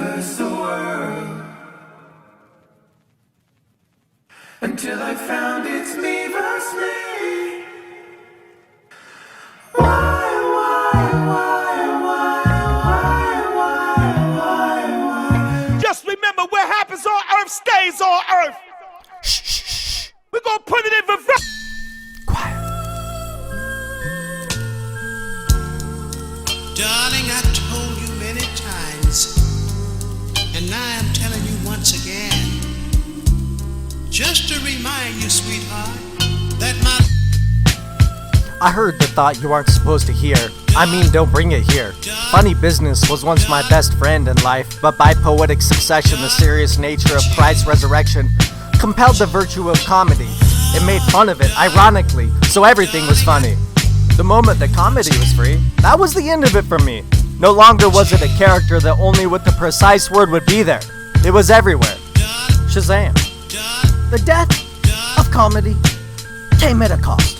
universal world. Until I found it's me versus me. Why? Just remember, what happens on Earth stays on Earth. Shh, shh, shh. We're gonna put it in reverse. Quiet. Darling, I told you many times, and now I'm telling you once again, just to remind you, sweetheart, that I heard the thought you aren't supposed to hear. I mean, don't bring it here. Funny business was once my best friend in life, but by poetic succession, the serious nature of Christ's resurrection compelled the virtue of comedy. It made fun of it, ironically, so everything was funny. The moment the comedy was free, that was the end of it for me. No longer was it a character that only with the precise word would be there. It was everywhere. Shazam. The death of comedy came at a cost.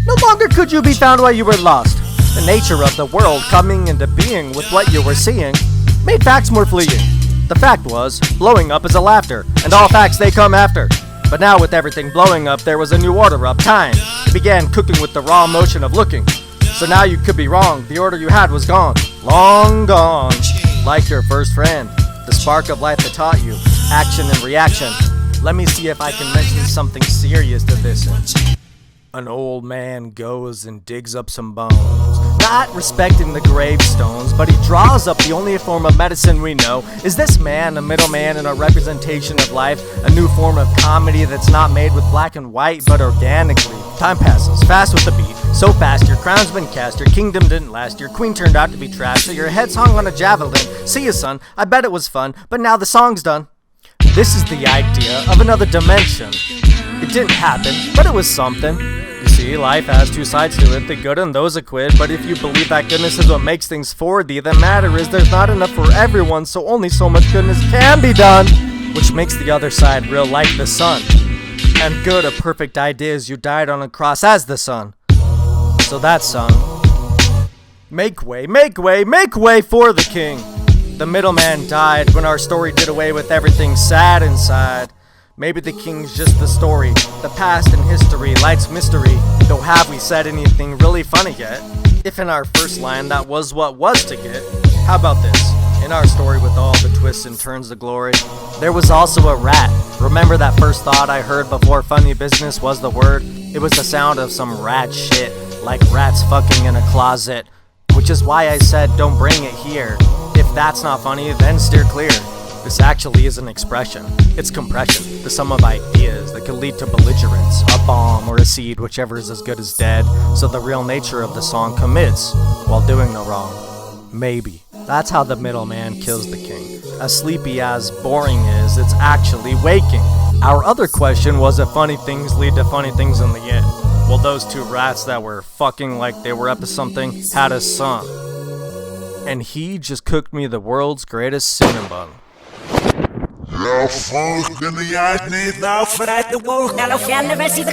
No longer could you be found while you were lost. The nature of the world coming into being with what you were seeing made facts more fleeting. The fact was, blowing up is a laughter, and all facts they come after. But now with everything blowing up, there was a new order up. Time began cooking with the raw motion of looking. So now you could be wrong, the order you had was gone. Long gone. Like your first friend, the spark of life that taught you action and reaction. Let me see if I can mention something serious to this. An old man goes and digs up some bones, not respecting the gravestones, but he draws up the only form of medicine we know. Is this man a middleman and a representation of life? A new form of comedy that's not made with black and white, but organically. Time passes, fast with the beat, so fast your crown's been cast, your kingdom didn't last, your queen turned out to be trash, so your head's hung on a javelin. See ya, son, I bet it was fun, but now the song's done. This is the idea of another dimension. It didn't happen, but it was something. You see, life has two sides to it, the good and those that quit. But if you believe that goodness is what makes things 4D, the matter is there's not enough for everyone, so only so much goodness can be done. Which makes the other side real like the sun. And good, a perfect idea is you died on a cross as the sun. So that son, make way, make way, make way for the king. The middleman died when our story did away with everything sad inside. Maybe the king's just the story, the past and history, life's mystery. Though have we said anything really funny yet? If in our first line that was what was to get, how about this? In our story with all the twists and turns of glory, there was also a rat. Remember that first thought I heard before funny business was the word? It was the sound of some rat shit, like rats fucking in a closet. Which is why I said don't bring it here. If that's not funny, then steer clear. This actually is an expression. It's compression, the sum of ideas that could lead to belligerence, a bomb or a seed, whichever is as good as dead. So the real nature of the song commits while doing no wrong. Maybe. That's how the middleman kills the king. As sleepy as boring is, it's actually waking. Our other question was if funny things lead to funny things in the end. Well, those two rats that were fucking like they were up to something had a son. And he just cooked me the world's greatest cinnamon bun. Jag får jag now för att det går. Now känner väl sig